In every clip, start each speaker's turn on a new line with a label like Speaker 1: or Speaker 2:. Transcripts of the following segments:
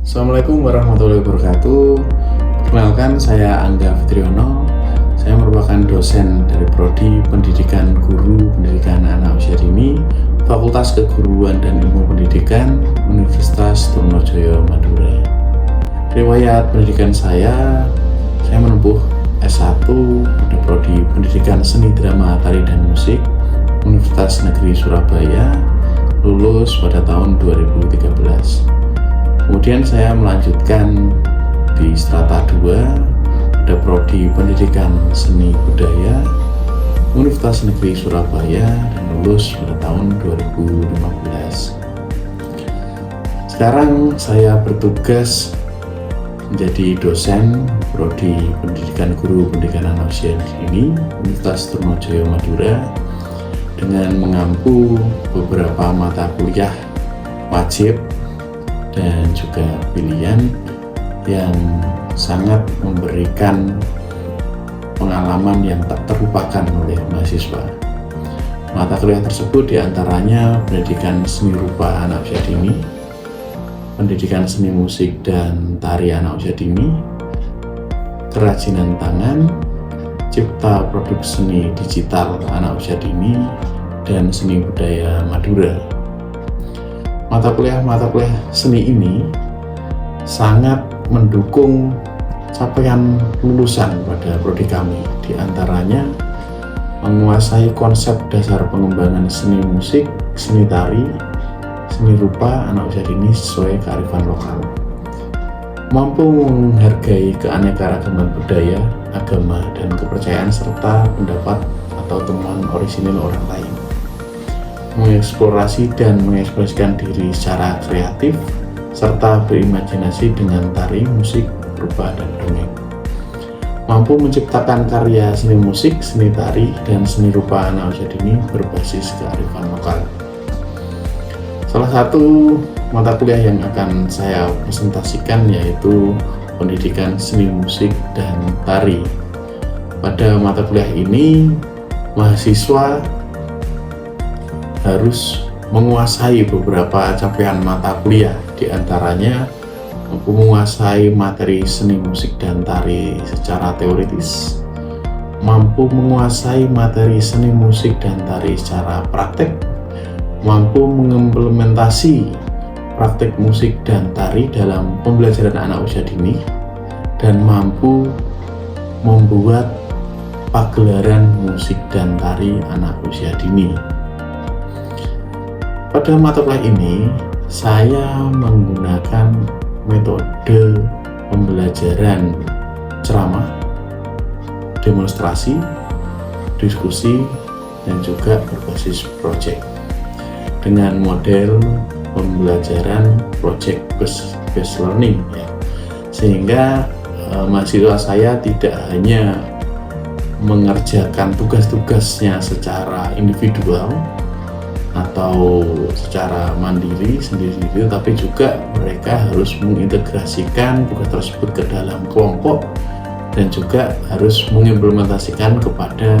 Speaker 1: Assalamualaikum warahmatullahi wabarakatuh. Perkenalkan, saya Angga Fitriono. Saya merupakan dosen dari Prodi Pendidikan Guru Pendidikan Anak Usia Dini, Fakultas Keguruan dan Ilmu Pendidikan, Universitas Trunojoyo, Madura. Riwayat pendidikan saya menempuh S1 pada Prodi Pendidikan Seni Drama Tari dan Musik, Universitas Negeri Surabaya, lulus pada tahun 2013. Kemudian saya melanjutkan di strata 2 pada Prodi Pendidikan Seni Budaya Universitas Negeri Surabaya dan lulus pada tahun 2015. Sekarang saya bertugas menjadi dosen Prodi Pendidikan Guru Pendidikan Anak Usia Dini Universitas Trunojoyo, Madura dengan mengampu beberapa mata kuliah wajib dan juga pilihan yang sangat memberikan pengalaman yang tak terlupakan oleh mahasiswa. Mata kuliah tersebut diantaranya pendidikan seni rupa anak usia dini, pendidikan seni musik dan tari anak usia dini, kerajinan tangan, cipta produk seni digital anak usia dini, dan seni budaya Madura. Mata kuliah seni ini sangat mendukung capaian lulusan pada prodi kami. Di antaranya menguasai konsep dasar pengembangan seni musik, seni tari, seni rupa anak usia dini sesuai kearifan lokal. Mampu menghargai keanekaragaman budaya, agama, dan kepercayaan serta pendapat atau temuan orisinil orang lain. Mengeksplorasi dan mengekspresikan diri secara kreatif, serta berimajinasi dengan tari, musik, rupa, dan dongeng. Mampu menciptakan karya seni musik, seni tari, dan seni rupa anak usia dini berbasis kearifan lokal. Salah satu mata kuliah yang akan saya presentasikan yaitu pendidikan seni musik dan tari. Pada mata kuliah ini, mahasiswa harus menguasai beberapa capaian mata kuliah, di antaranya mampu menguasai materi seni musik dan tari secara teoritis, mampu menguasai materi seni musik dan tari secara praktek, mampu mengimplementasi praktek musik dan tari dalam pembelajaran anak usia dini, dan mampu membuat pagelaran musik dan tari anak usia dini. Pada mata kuliah ini, saya menggunakan metode pembelajaran ceramah, demonstrasi, diskusi, dan juga berbasis project dengan model pembelajaran project based learning ya. Sehingga mahasiswa saya tidak hanya mengerjakan tugas-tugasnya secara individual atau secara mandiri sendiri-sendiri, tapi juga mereka harus mengintegrasikan tugas tersebut ke dalam kelompok dan juga harus mengimplementasikan kepada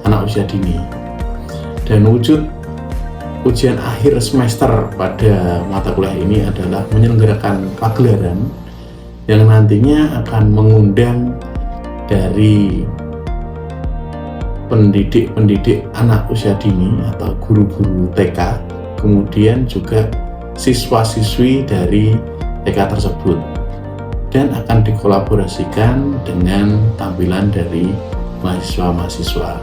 Speaker 1: anak usia dini. Dan wujud ujian akhir semester pada mata kuliah ini adalah menyelenggarakan pagelaran yang nantinya akan mengundang dari pendidik anak usia dini atau guru-guru TK, kemudian juga siswa-siswi dari TK tersebut, dan akan dikolaborasikan dengan tampilan dari mahasiswa-mahasiswa,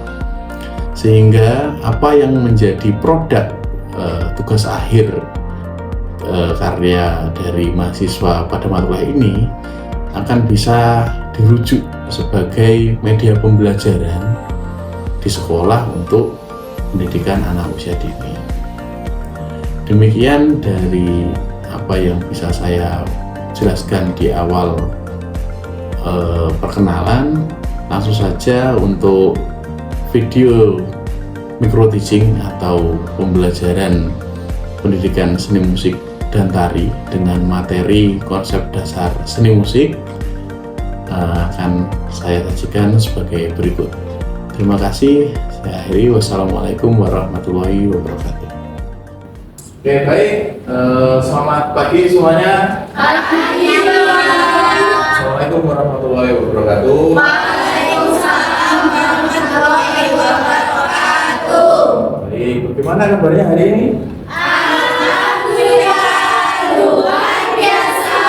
Speaker 1: sehingga apa yang menjadi produk tugas akhir karya dari mahasiswa pada mata kuliah ini akan bisa dirujuk sebagai media pembelajaran di sekolah untuk pendidikan anak usia dini. Demikian dari apa yang bisa saya jelaskan di awal perkenalan. Langsung saja untuk video micro teaching atau pembelajaran pendidikan seni musik dan tari dengan materi konsep dasar seni musik akan saya sajikan sebagai berikut. Terima kasih. Saya akhiri. Wassalamualaikum warahmatullahi wabarakatuh.
Speaker 2: Oke, baik. Selamat pagi semuanya.
Speaker 3: Pagi.
Speaker 1: Assalamualaikum warahmatullahi wabarakatuh.
Speaker 2: Waalaikumsalam warahmatullahi wabarakatuh.
Speaker 1: Baik, bagaimana kabarnya hari ini?
Speaker 2: Alhamdulillah, luar biasa.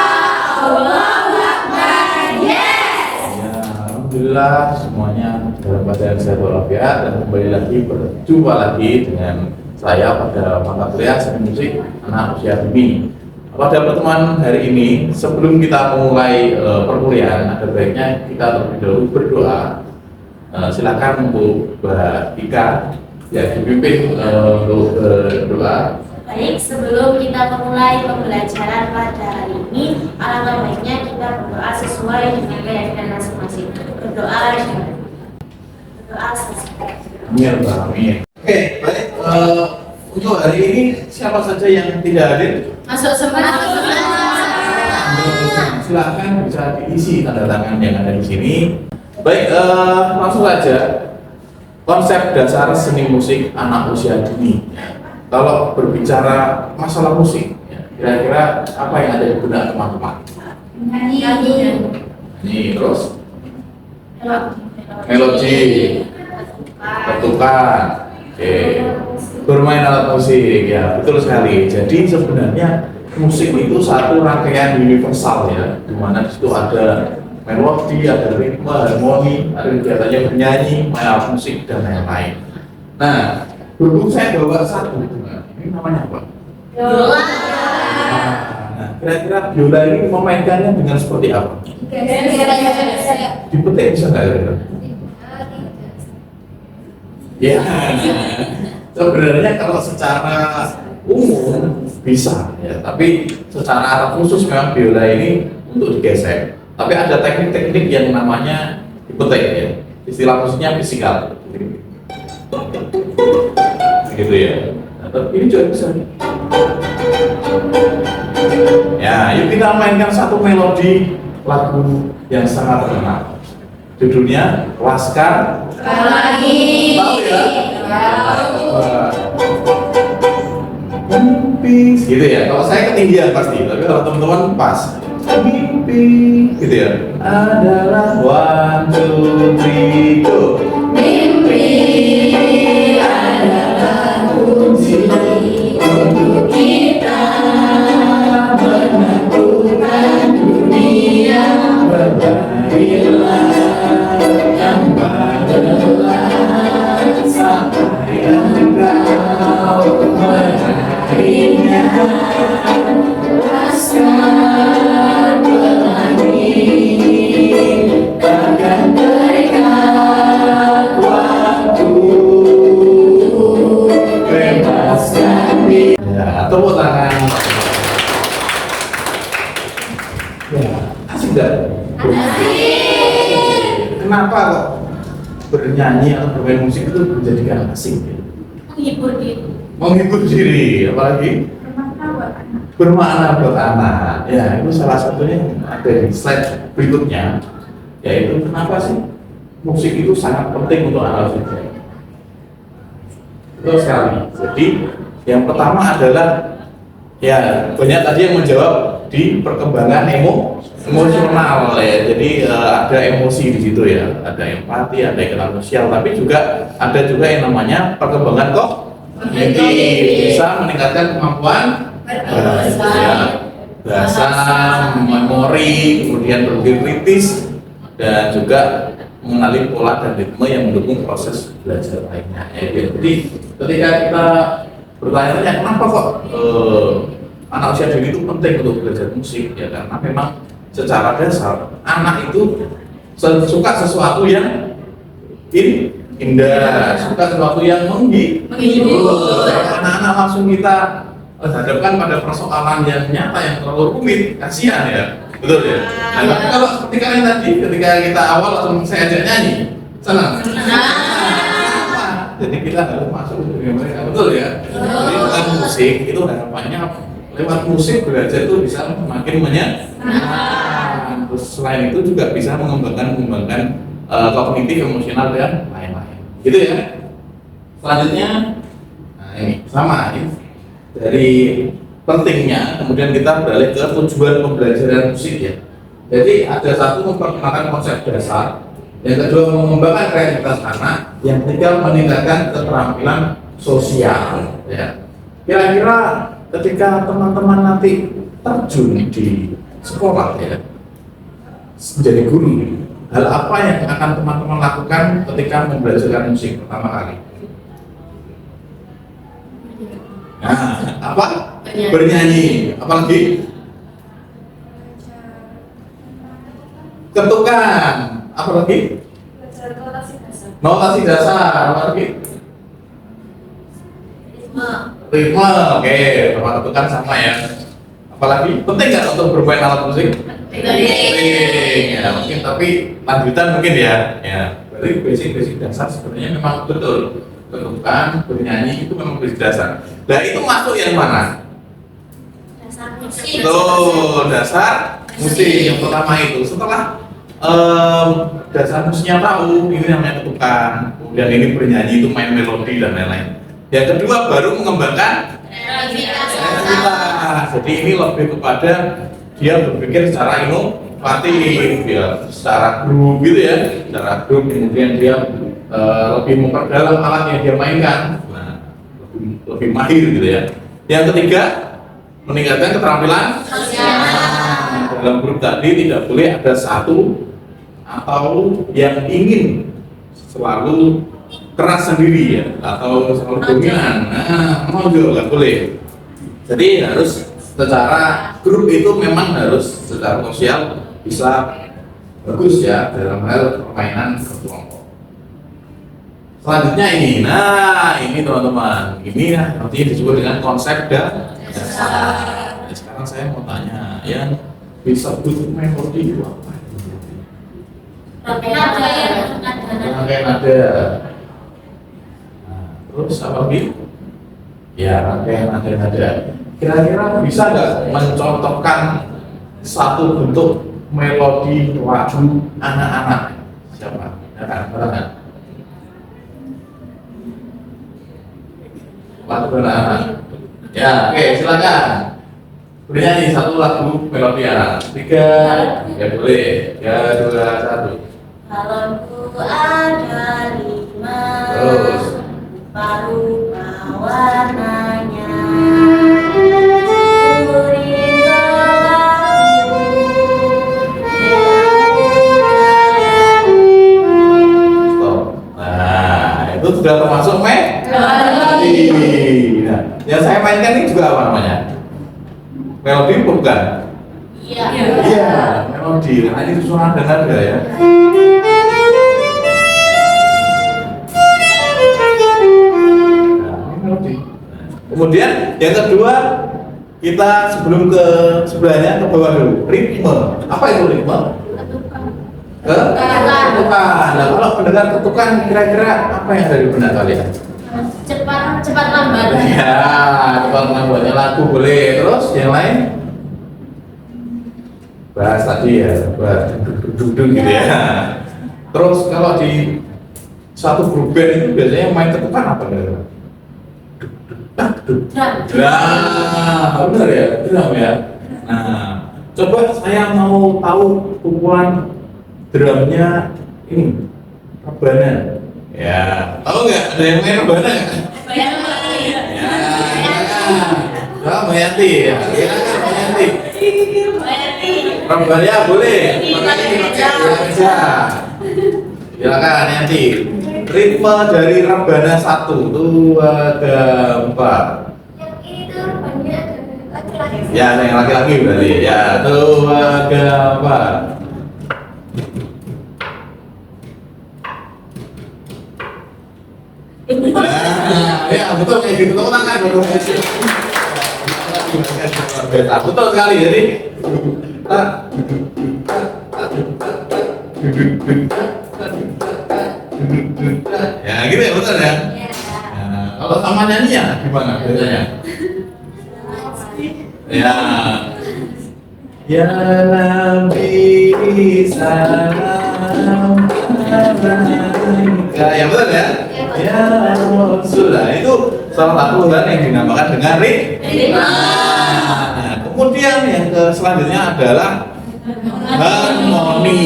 Speaker 2: Allahu Akbar. Yes.
Speaker 1: Ya, alhamdulillah semuanya dalam keadaan sehat walafiat dan kembali lagi berjumpa lagi dengan saya pada mata kuliah seni musik anak usia dini. Pada pertemuan hari ini, sebelum kita memulai perkuliahan, ada baiknya kita terlebih dahulu berdoa. Silakan untuk Mbak Ika ya dipimpin untuk berdoa.
Speaker 2: Baik, sebelum kita memulai pembelajaran pada hari ini, alangkah baiknya kita berdoa sesuai dengan keyakinan masing-masing. Berdoa sesuai.
Speaker 1: Amin, amin. Oke, baik. Untuk hari ini siapa saja yang tidak hadir?
Speaker 2: Masuk semua.
Speaker 1: Silakan bisa diisi tanda tangan yang ada di sini. Baik, langsung saja. Konsep dasar seni musik anak usia dini. Kalau berbicara masalah musik, kira-kira apa yang ada di benak teman-teman?
Speaker 2: Nyanyi.
Speaker 1: Ini terus melodi, ketukan, oke. Bermain alat musik, ya betul sekali. Jadi sebenarnya musik itu satu rangkaian universal ya, dimana di situ ada melodi, ada ritme, harmoni, ada kegiatannya bernyanyi, main alat musik dan lain-lain. Nah, berhubung saya bawa satu, ini namanya apa?
Speaker 2: Biola.
Speaker 1: Nah, kira-kira biola ini memainkannya dengan seperti apa? Dipetik bisa nggak kira-kira? Ya, sebenarnya kalau secara umum bisa ya, tapi secara alat khusus memang biola ini untuk digesek. Tapi ada teknik-teknik yang namanya dipetik ya, istilah khususnya fisikal. Gitu ya. Nah, tapi ini juga bisa. Ya, yuk kita mainkan satu melodi lagu yang sangat terkenal. Judulnya Laskar
Speaker 2: Pelangi.
Speaker 1: Tahu ya?
Speaker 2: Tahu.
Speaker 1: Mimpi gitu ya. Kalau saya ketinggian pasti, tapi kalau teman-teman pas. Mimpi gitu ya. Adalah 1, 2, 3, go.
Speaker 2: Mimpi adalah kunci untuk kita menemukan dunia. Berbarilah yang barulah sampai engkau meraihnya. Laskar pelangi takkan terikat waktu, bebaskan diri.
Speaker 1: Ya, tepuk tangan. Ya, asik gak? Kenapa kok bernyanyi atau bermain musik itu menjadikan asik?
Speaker 2: Menghibur diri.
Speaker 1: Menghibur diri, apalagi bermakna buat anak. Ya, itu salah satunya ada di slide berikutnya, yaitu kenapa sih musik itu sangat penting untuk anak usia. Betul sekali. Jadi yang pertama adalah ya banyak tadi yang menjawab di perkembangan emosional ya. Jadi ada emosi di situ ya, ada empati, ada ikatan sosial, tapi juga ada juga yang namanya perkembangan kognitif, bisa meningkatkan kemampuan bahasa, memori, kemudian berpikir kritis, dan juga mengenali pola dan ritme yang mendukung proses belajar lainnya. Ya, jadi ketika kita bertanya-tanya kenapa kok anak usia dini itu penting untuk belajar musik, ya karena memang secara dasar anak itu suka sesuatu yang indah, suka sesuatu yang menghibur. Anak-anak langsung kita hadapkan pada persoalan yang nyata yang terlalu rumit, kasihan ya, betul ya. Nah, tapi kalau ketika yang tadi, ketika kita awal langsung saya ajak nyanyi, senang. Jadi kita harus masuk ke dunia mereka, betul ya. Jadi dengan musik itu harapannya lewat musik belajar itu bisa semakin menyenangkan. Terus selain itu juga bisa mengembangkan kognitif, emosional dan lain-lain. Gitu ya. Selanjutnya, nah ini sama ini. Dari pentingnya, kemudian kita beralih ke tujuan pembelajaran musik ya.
Speaker 3: Jadi ada satu memperkenalkan konsep dasar, yang kedua mengembangkan kreativitas anak, yang ketiga meningkatkan keterampilan sosial. Ya. Kira-kira ketika teman-teman nanti terjun di sekolah ya, menjadi guru, hal apa yang akan teman-teman lakukan ketika membelajarkan musik pertama kali? Nah, apa? Bernyanyi. Apalagi? Ketukan. Apalagi? Notasi dasar. Apalagi? Ritme. Oke, sama ketukan sama ya. Apalagi? Penting nggak untuk bermain alat musik? Penting. Ya, mungkin tapi lanjutan mungkin ya. Ya. Berarti basic dasar sebenarnya memang betul. Ketukan, bernyanyi itu memang basic dasar. Nah itu masuk yang mana?
Speaker 2: Dasar musik.
Speaker 3: Tuh, dasar musik yang pertama itu. Setelah dasar musiknya tahu, ini namanya ketukan. Kemudian ini bernyanyi itu main melodi dan lain-lain. Yang kedua baru mengembangkan kreativitas. Jadi ini lebih kepada dia berpikir secara inovatif, ya, secara grup gitu ya, secara grup. Kemudian dia lebih memperdalam alat yang dia mainkan, nah, lebih mahir gitu ya. Yang ketiga meningkatkan keterampilan
Speaker 2: Sosial.
Speaker 3: dalam grup tadi tidak boleh ada satu atau yang ingin selalu keras sendiri ya atau selalu dominan. Nah, juga nggak boleh. Jadi harus secara grup itu memang harus secara sosial bisa bagus ya dalam hal permainan kelompok. Selanjutnya ini, nah ini teman-teman, ini ya artinya disebut dengan konsep dasar. Nah, sekarang saya mau tanya, yang disebut melodi itu apa? Rangkaian nada. Nah, terus apa lagi? Ya rangkaian nada. Kira-kira bisa nggak mencontohkan satu bentuk melodi lagu anak-anak? Siapa? Anak-anak. Lagu anak-anak. Ya, oke, silakan. Bernyanyi satu lagu melodi anak. 3, ya boleh. 3, 2, 1.
Speaker 2: Balonku ada 5,
Speaker 3: Terus.
Speaker 2: berupa warnanya. Kuring
Speaker 3: Stop. Nah, itu sudah termasuk melodi. Nah, yang saya mainkan ini juga apa namanya? Melodi bukan?
Speaker 2: Iya.
Speaker 3: Iya, melodi. Nah, ini susunan dan nada ya. Nah, ini melodi. Kemudian yang kedua, kita sebelum ke sebelahnya ke bawah dulu. Ritme. Apa itu ritme? Ketukan. Nah, kalau pendengar ketukan kira-kira apa yang ada di benak kalian?
Speaker 2: Cepat lambat.
Speaker 3: Ya, tukang lambatnya lagu boleh. Terus yang lain? Bahas tadi ya, bahas duduk gitu ya. Terus kalau di satu grup band itu biasanya main ketukan apa nih? Nah, benar ya, drum ya. Nah, coba saya mau tahu pukulan drumnya ini, rebana. Ya, tahu nggak? Ada yang main rebana nggak? Ya, Mbak Yanti ya. Silakan Mbak Yanti. Rebana boleh. Pakai meja. Silakan Yanti. Ritme dari rebana 1, 2, 3, 4. Ya, yang laki-laki berarti. Ya, 2, 3, 4. Nah, ya betul kayak gitu teman kan betul sekali. Jadi ya gitu ya betul ya. Nah, kalau sama nyanyi ya gimana biasanya? Ya Nabi salam ya betul ya. Ya Rasulullah itu salah satu urutan yang dinamakan dengan ritme. Nah, kemudian yang selanjutnya adalah harmoni.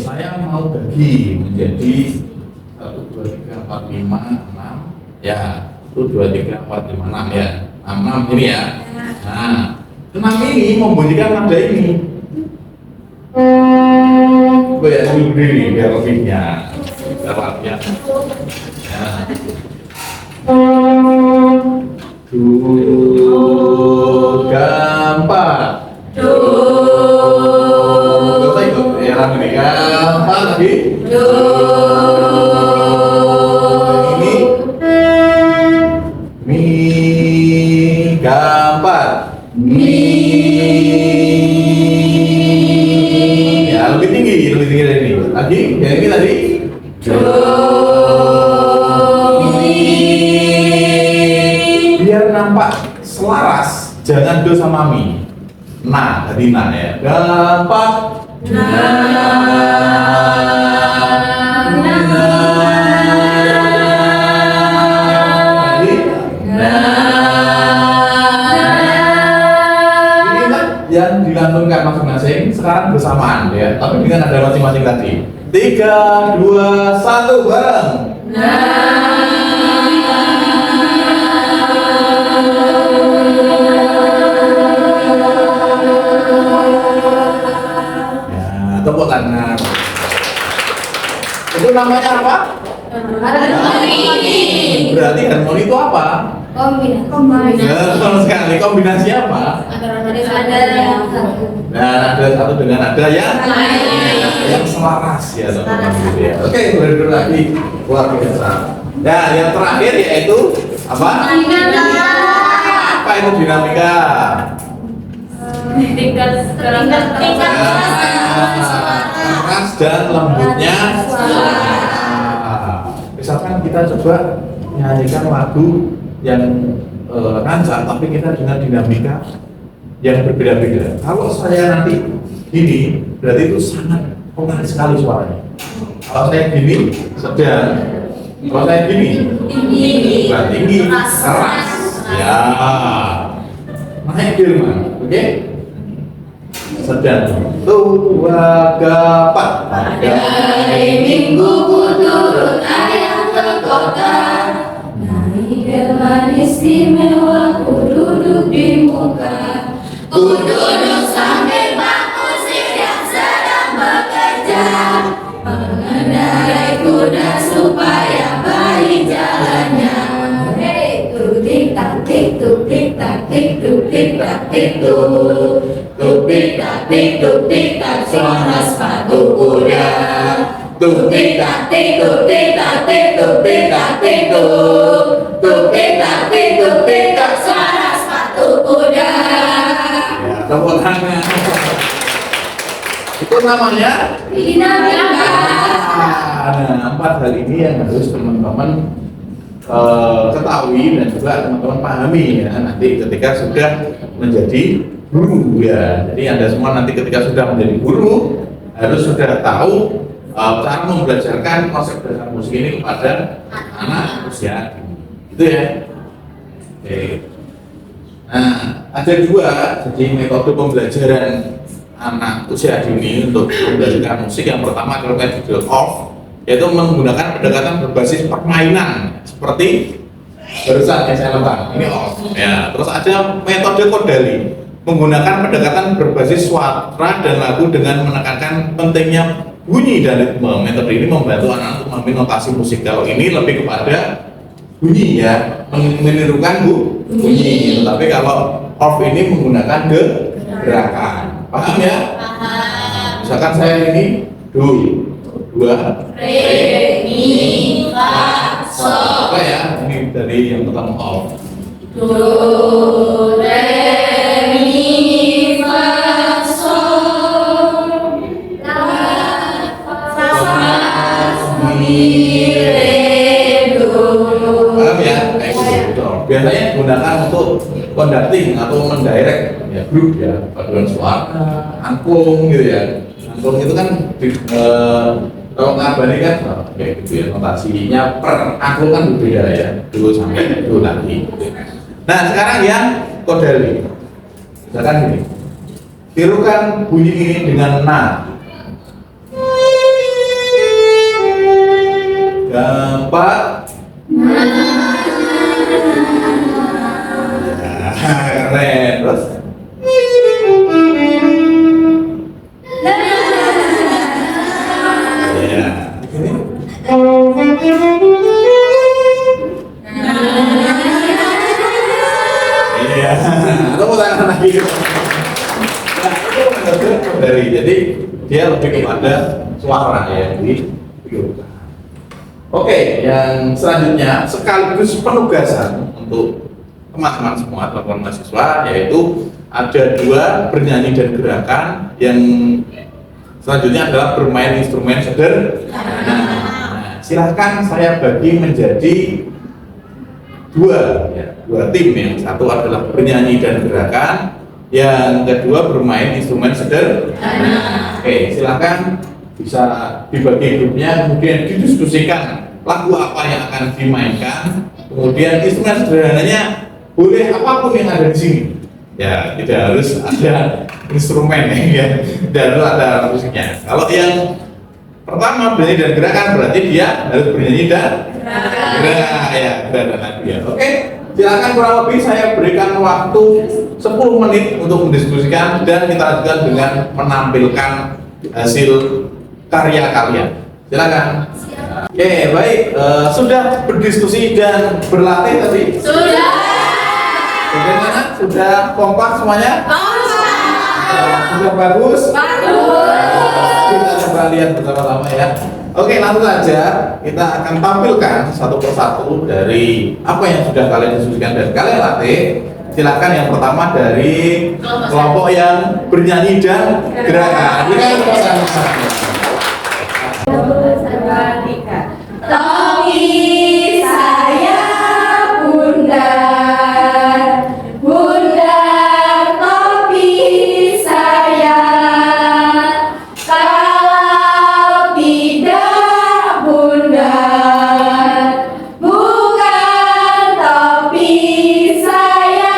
Speaker 3: Saya mau bagi menjadi 1, 2, 3, 4, 5, 6. Ya, 1, 2, 3, 4, 5, 6 ya. 6 ini ya. Nah, 6 ini membunyikan nada ini. Gue ya sendiri biar lebihnya. Ya. Gampang. Gak ikut ya ini gampang lagi. Ini mi gampang. Mi ya lebih tinggi dari ini. Lagi yang ini tadi. Biar nampak selaras, jangan do sama mi. Nah, tadi nah ya. Gampang. Ini kan yang dilantunkan masing-masing sekarang bersamaan ya, tapi dengan ada masing-masing tadi. 3, 2, 1 bareng. Tepuk tangan. Itu namanya apa?
Speaker 2: Harmoni.
Speaker 3: Berarti harmoni itu apa?
Speaker 2: Kombinasi.
Speaker 3: Ya, betul sekali. Kombinasi apa? Nah, ada satu dengan ada yang selaras ya, teman-teman gitu ya. Oke, boleh dulu lagi luar biasa. Nah, yang terakhir yaitu apa? Apa itu dinamika?
Speaker 2: Tingkat
Speaker 3: Keras dan lembutnya suara. Misalkan kita coba nyanyikan lagu yang rancak, tapi kita dengan dinamika yang berbeda-beda. Kalau saya nanti gini, berarti itu sangat pelan sekali suaranya. Kalau saya gini, sedang. Kalau saya gini, berarti tinggi, keras. Ya, naik Firman, oke? Sedang. 2, 3, 4.
Speaker 2: Pada hari Minggu ku turut ayah ke kota, naik delman istimewa ku duduk di muka. Ku duduk sambil bangku yang sedang bekerja, mengendarai kuda supaya baik jalannya. Hey, tuk tik tak tik tuk tik tak tik tuk tik tak tik tuk. Tuk tik tak tik tuk tik tak suara sepatu kuda. Tuk tik tak tik tuk tik tak tik tuk tik tak tik tuk. Tuk tik tak tik tuk tik tak suara sepatu kuda.
Speaker 3: Ya, tepuk tangan. Itu namanya
Speaker 2: Dinamika.
Speaker 3: Nah, 4 hal ini yang harus teman-teman ketahui dan juga teman-teman pahami ya nanti ketika sudah menjadi guru ya. Jadi Anda semua nanti ketika sudah menjadi guru harus sudah tahu cara membelajarkan konsep dasar musik ini kepada anak usia dini. Gitu ya. Oke. Nah, ada 2 jadi metode pembelajaran anak usia dini untuk membelajarkan musik. Yang pertama adalah metode off, yaitu menggunakan pendekatan berbasis permainan seperti barusan yang saya lempar ini off ya. Terus ada metode kodali, menggunakan pendekatan berbasis suara dan lagu dengan menekankan pentingnya bunyi dan ritme. Metode ini membantu anak untuk memahami notasi musik. Kalau ini lebih kepada bunyi ya, menirukan bunyi. Tapi kalau off ini menggunakan gerakan. Paham ya?
Speaker 2: Paham.
Speaker 3: Misalkan saya ini do, 2,
Speaker 2: Re, mi, fa, sol.
Speaker 3: apa ya? Ini dari yang pertama off.
Speaker 2: Do, re, mi, fa, sol. La, fa, mi, re, do.
Speaker 3: Paham ya? Kayak gitu. Biasanya digunakan untuk conducting atau mendirect ya grup ya, paduan suara, angklung gitu ya. Angklung itu kan kalau ngabari kan kayak gitu ya, notasinya per angklung kan berbeda ya, dulu sampai dulu lagi. Nah sekarang yang kodali, misalkan ini, tirukan bunyi ini dengan na. keempat. Keren. Terus ya, ini. Iya, tepuk tangan lagi. Nah, itu menurut dari, jadi dia lebih kepada suara ya, di biota. Oke, yang selanjutnya sekaligus penugasan untuk teman-teman semua, teman-teman mahasiswa, yaitu ada 2 bernyanyi dan gerakan, yang selanjutnya adalah bermain instrumen sederhana. Nah, silahkan saya bagi menjadi 2 ya, 2 tim. Yang satu adalah bernyanyi dan gerakan, yang kedua bermain instrumen sederhana. Oke, silahkan bisa dibagi grupnya, kemudian didiskusikan lagu apa yang akan dimainkan, kemudian instrumen sederhananya boleh apapun yang ada di sini. Ya, tidak harus ada instrumen ya, tidak harus ada musiknya. Kalau yang pertama bernyanyi dan gerakan berarti dia harus bernyanyi dan gerakan ya. Oke, silakan, kurang lebih saya berikan waktu 10 menit untuk mendiskusikan dan kita lanjutkan dengan menampilkan hasil karya kalian. Silakan. Oke, baik. Sudah berdiskusi dan berlatih tadi?
Speaker 2: Sudah.
Speaker 3: Bagaimana? Sudah kompak semuanya? Sudah bagus? Kita coba lihat bersama-sama ya. Oke, langsung saja kita akan tampilkan satu persatu dari apa yang sudah kalian diskusikan dan kalian latih. Silakan yang pertama dari kelompok yang bernyanyi dan gerakan.
Speaker 2: Topi saya bundar, bundar topi saya. Kalau tidak bundar, bukan topi saya.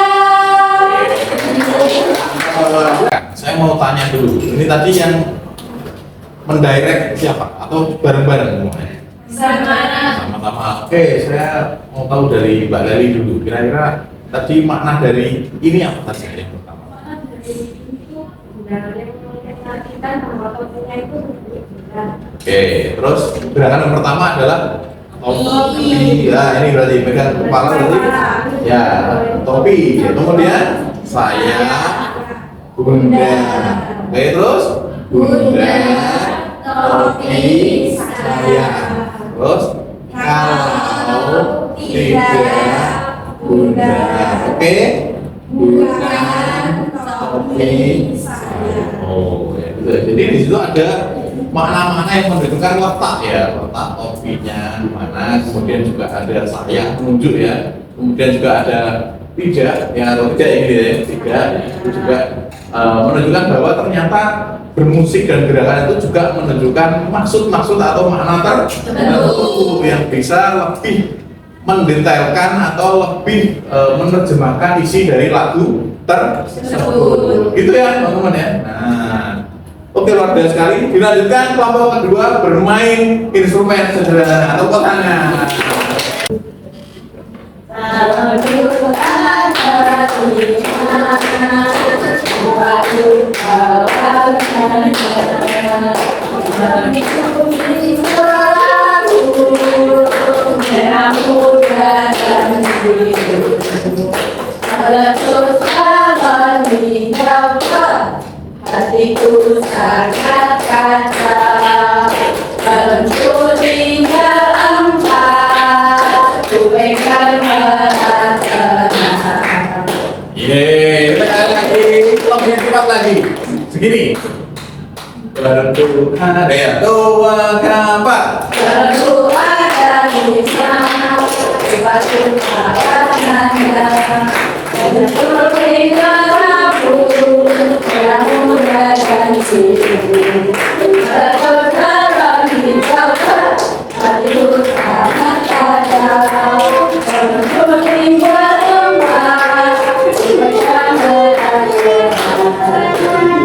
Speaker 3: Saya mau tanya dulu, ini tadi yang mendirect siapa? Atau bareng-bareng semuanya? Sama-sama. Oke, saya mau tahu dari Mbak Leli dulu. Kira-kira tadi makna dari ini apa tadi yang pertama? Oke, terus gerakan yang pertama adalah topi. Ya, ini berarti pegang kepala berarti. Ya, topi. Kemudian saya bunda. Oke, terus bunda topi saya. Terus kalau tidak bunda, oke, bukan topi saya. Oh, ya, gitu. Jadi di situ ada makna-makna yang menunjukkan letak ya, letak topinya di mana. Kemudian juga ada sayang menunjuk ya. Kemudian juga ada tidak, yang atau tidak ini ya, tidak itu juga menunjukkan bahwa ternyata bermusik dan gerakan itu juga menunjukkan maksud-maksud atau makna tertentu yang bisa lebih mendetailkan atau lebih menerjemahkan isi dari lagu tersebut. Gitu ya teman-teman ya. Nah, oke, luar biasa sekali. Dilanjutkan kelompok kedua bermain instrumen sederhana atau tangan.
Speaker 2: Hatiku sangat kaca, pencurinya empat, ku pegang merata.
Speaker 3: Yeay, tekan lagi, lebih cepat lagi. Segini. Berdoa ya, doa kapan?
Speaker 2: Berdoa dari sana, batu kapannya, berdoa aku, yang muda dan cium. Berdoa di bawah, hatiku sangat kaca, pencurinya empat, ku pegang merata.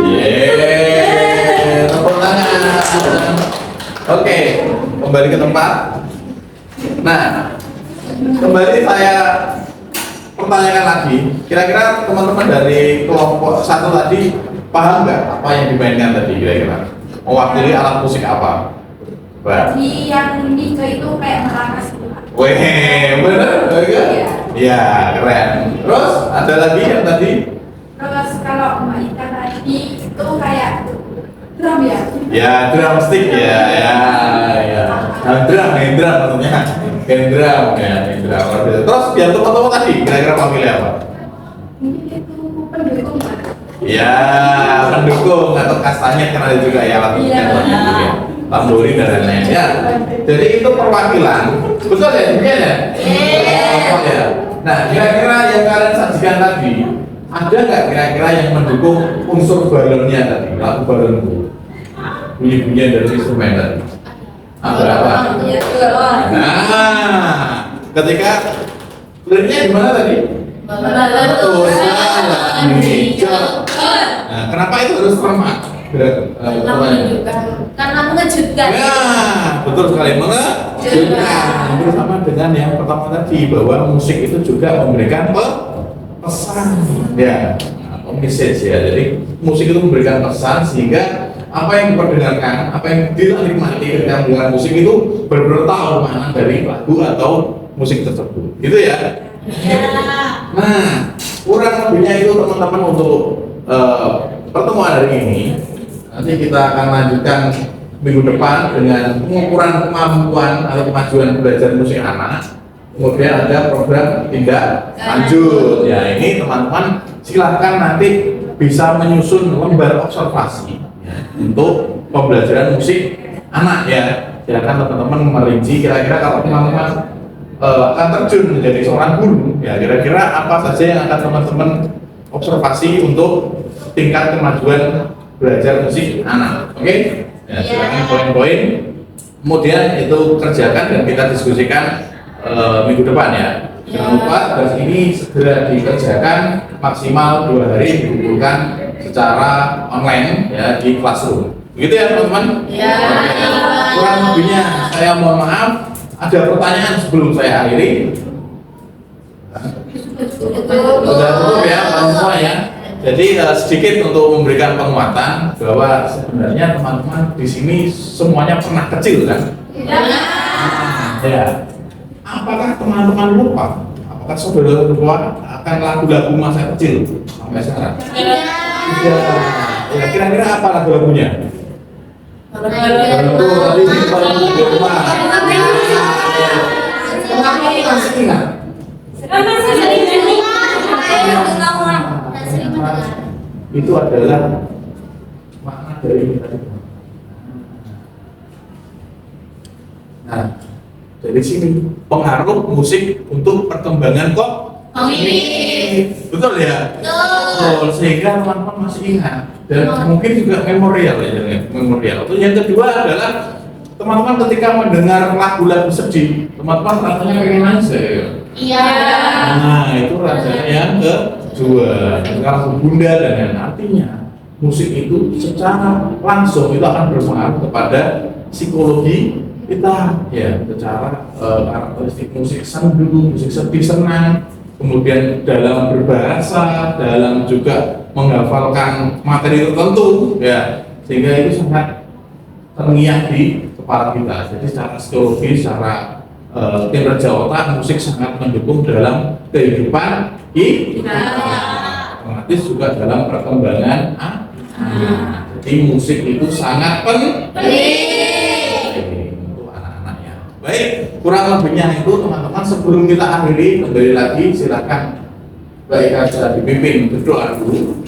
Speaker 3: Yeay, tepuk tangan. Oke, kembali ke tempat. Nah, kembali saya pertanyakan lagi, kira-kira teman-teman dari kelompok satu tadi paham nggak apa yang dimainkan tadi kira-kira? Mewakili alat musik apa? Coba.
Speaker 2: Di yang Nika itu kayak merakas gitu Pak.
Speaker 3: Weh, bener?
Speaker 2: Iya.
Speaker 3: Iya, keren. Terus ada lagi yang tadi?
Speaker 2: Terus kalau Mbak Ika tadi itu kayak drum ya?
Speaker 3: Ya, drumstick ya, drum maksudnya. Drum ya, drum. Terus yang teman-teman tadi kira-kira memilih apa?
Speaker 2: Mungkin itu pendukung Pak.
Speaker 3: Ya, pendukung atau kastanya kan ada juga ya alat musiknya
Speaker 2: Iya.
Speaker 3: tadi gitu ya. Tamburi dan lain-lain ya. Jadi itu perwakilan, betul ya? Demikian ya? Oh, ya. Nah, kira-kira yang kalian sajikan tadi ada nggak kira-kira yang mendukung unsur balonnya tadi, lagu balonku, bunyi-bunyian dari instrumen tadi? Ada apa?
Speaker 2: Iya, betul.
Speaker 3: Nah, ketika liriknya gimana tadi?
Speaker 2: Betul.
Speaker 3: Nah, kenapa itu harus format?
Speaker 2: Karena mengejutkan.
Speaker 3: Ya, betul sekali, mengejutkan. Bersama dengan yang pertama tadi bahwa musik itu juga memberikan pesan, ya, atau message ya. Jadi musik itu memberikan pesan sehingga apa yang diperdengarkan, apa yang dinikmati ketika mendengar musik itu benar-benar tahu makna dari lagu atau musik tersebut, gitu ya. Nah, kurang lebihnya itu teman-teman untuk pertemuan hari ini. Nanti kita akan lanjutkan minggu depan dengan pengukuran kemampuan atau kemajuan belajar musik anak. Kemudian ada program tindak lanjut. Ya, ini teman-teman silahkan nanti bisa menyusun lembar observasi ya, untuk pembelajaran musik anak ya. Silahkan teman-teman merinci kira-kira kalau teman-teman akan terjun menjadi seorang guru ya, kira-kira apa saja yang akan teman-teman observasi untuk tingkat kemajuan belajar musik anak. Oke? Ya, silakan poin-poin. Kemudian itu kerjakan dan kita diskusikan minggu depan ya. Jangan lupa tugas ini segera dikerjakan maksimal 2 hari dikumpulkan secara online ya di Classroom. Begitu ya teman-teman?
Speaker 2: Ya.
Speaker 3: Kurang lebihnya saya mohon maaf. Ada pertanyaan sebelum saya akhiri? Sudah cukup ya semua ya. Jadi sedikit untuk memberikan penguatan bahwa sebenarnya teman-teman di sini semuanya pernah kecil kan? Ya. Apakah teman-teman lupa? Apakah saudara lupa akan lagu-lagu masa kecil sampai sekarang? Tidak. Ya, kira-kira apa lagu-lagunya? Tentu tadi di rumah. Mengapa masih ingat? Itu adalah makna dari ini tadi. Nah, dari sini pengaruh musik untuk perkembangan betul ya? Betul. Sehingga teman-teman masih ingat dan mungkin juga memorial ya, memorial. Terus yang kedua adalah teman-teman ketika mendengar lagu-lagu sedih, teman-teman rasanya pengen nangis ya?
Speaker 2: Iya.
Speaker 3: Nah, itu rasanya yang kedua. Kalau bunda dan yang artinya musik itu secara langsung itu akan berpengaruh kepada psikologi kita ya, secara karakteristik musik sendu, musik sedih, senang, kemudian dalam berbahasa, dalam juga menghafalkan materi tertentu ya, sehingga itu sangat terngiang di kepala kita. Jadi secara psikologi, secara kinerja otak, musik sangat mendukung dalam kehidupan kita, otomatis juga dalam perkembangan anak. Jadi musik itu sangat penting untuk anak-anaknya. Baik, kurang lebihnya itu teman-teman sebelum kita akhiri kembali lagi silakan baik aja dipimpin berdoa dulu.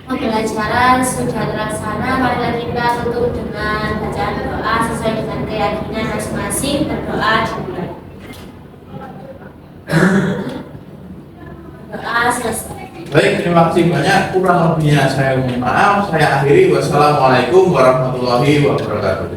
Speaker 2: Pembelajaran sudah terlaksana, marilah kita tutup dengan bacaan doa sesuai dengan keyakinan masing-masing. Berdoa dimulai. Doa selesai.
Speaker 3: Baik, terima kasih banyak. Kurang lebihnya saya mohon maaf. Saya akhiri. Wassalamualaikum warahmatullahi wabarakatuh.